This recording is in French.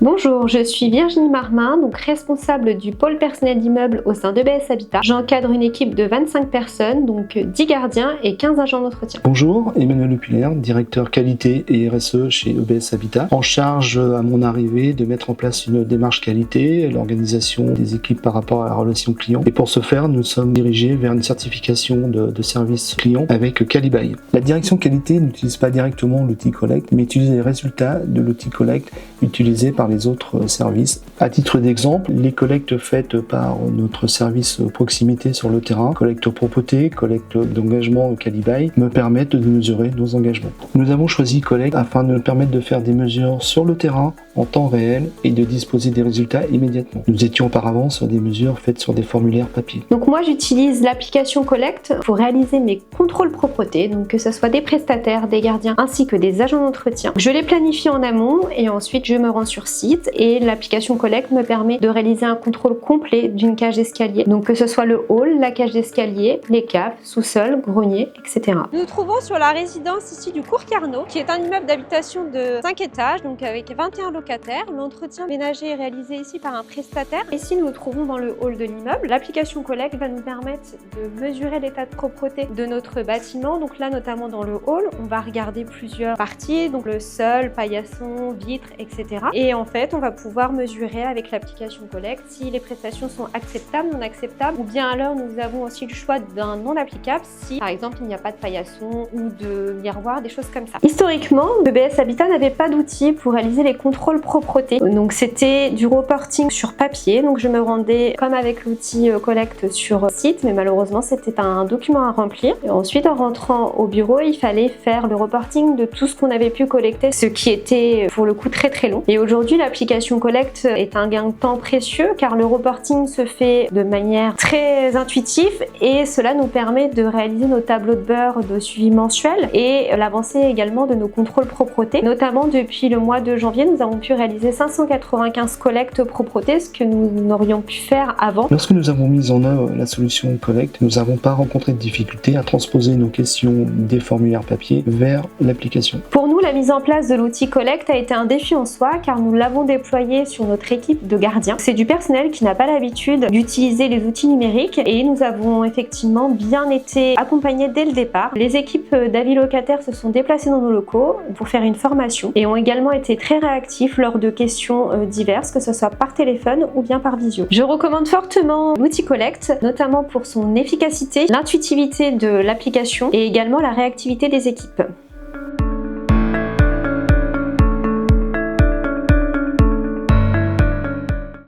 Bonjour, je suis Virginie Marmin, donc responsable du pôle personnel d'immeuble au sein d'EBS Habitat. J'encadre une équipe de 25 personnes, donc 10 gardiens et 15 agents d'entretien. Bonjour, Emmanuel Lepulaire, directeur qualité et RSE chez EBS Habitat. En charge à mon arrivée de mettre en place une démarche qualité, l'organisation des équipes par rapport à la relation client. Et pour ce faire, nous sommes dirigés vers une certification de service client avec Calibuy. La direction qualité n'utilise pas directement l'outil Collect, mais utilise les résultats de l'outil Collect utilisé par les autres services. À titre d'exemple, les collectes faites par notre service proximité sur le terrain, collecte propreté, collecte d'engagement Calibuy, me permettent de mesurer nos engagements. Nous avons choisi Collect afin de nous permettre de faire des mesures sur le terrain en temps réel et de disposer des résultats immédiatement. Nous étions auparavant sur des mesures faites sur des formulaires papier. Donc moi j'utilise l'application Collect pour réaliser mes contrôles propreté, donc que ce soit des prestataires, des gardiens ainsi que des agents d'entretien. Je les planifie en amont et ensuite je me rends sur site et l'application Collect me permet de réaliser un contrôle complet d'une cage d'escalier. Donc que ce soit le hall, la cage d'escalier, les caves, sous-sol, grenier, etc. Nous nous trouvons sur la résidence ici du Cours Carnot, qui est un immeuble d'habitation de 5 étages, donc avec 21 locataires. L'entretien ménager est réalisé ici par un prestataire. Ici, nous nous trouvons dans le hall de l'immeuble. L'application Collect va nous permettre de mesurer l'état de propreté de notre bâtiment. Donc là, notamment dans le hall, on va regarder plusieurs parties, donc le sol, paillasson, vitres, etc. Et en fait, on va pouvoir mesurer avec l'application Collect si les prestations sont acceptables, non acceptables, ou bien alors nous avons aussi le choix d'un non applicable si, par exemple, il n'y a pas de paillasson ou de miroir, des choses comme ça. Historiquement, EBS Habitat n'avait pas d'outils pour réaliser les contrôles propreté. Donc c'était du reporting sur papier. Donc je me rendais comme avec l'outil Collect sur site, mais malheureusement c'était un document à remplir. Et ensuite, en rentrant au bureau, il fallait faire le reporting de tout ce qu'on avait pu collecter, ce qui était pour le coup très long. Et aujourd'hui, l'application Collect est un gain de temps précieux car le reporting se fait de manière très intuitive et cela nous permet de réaliser nos tableaux de bord de suivi mensuel et l'avancée également de nos contrôles propreté. Notamment depuis le mois de janvier, nous avons pu réaliser 595 collectes propreté, ce que nous n'aurions pu faire avant. Lorsque nous avons mis en œuvre la solution Collect, nous n'avons pas rencontré de difficulté à transposer nos questions des formulaires papier vers l'application. Pour nous, la mise en place de l'outil Collect a été un défi en soi car nous l'avons déployé sur notre équipe de gardiens. C'est du personnel qui n'a pas l'habitude d'utiliser les outils numériques et nous avons effectivement bien été accompagnés dès le départ. Les équipes d'avis locataires se sont déplacées dans nos locaux pour faire une formation et ont également été très réactifs lors de questions diverses, que ce soit par téléphone ou bien par visio. Je recommande fortement l'outil Collect, notamment pour son efficacité, l'intuitivité de l'application et également la réactivité des équipes.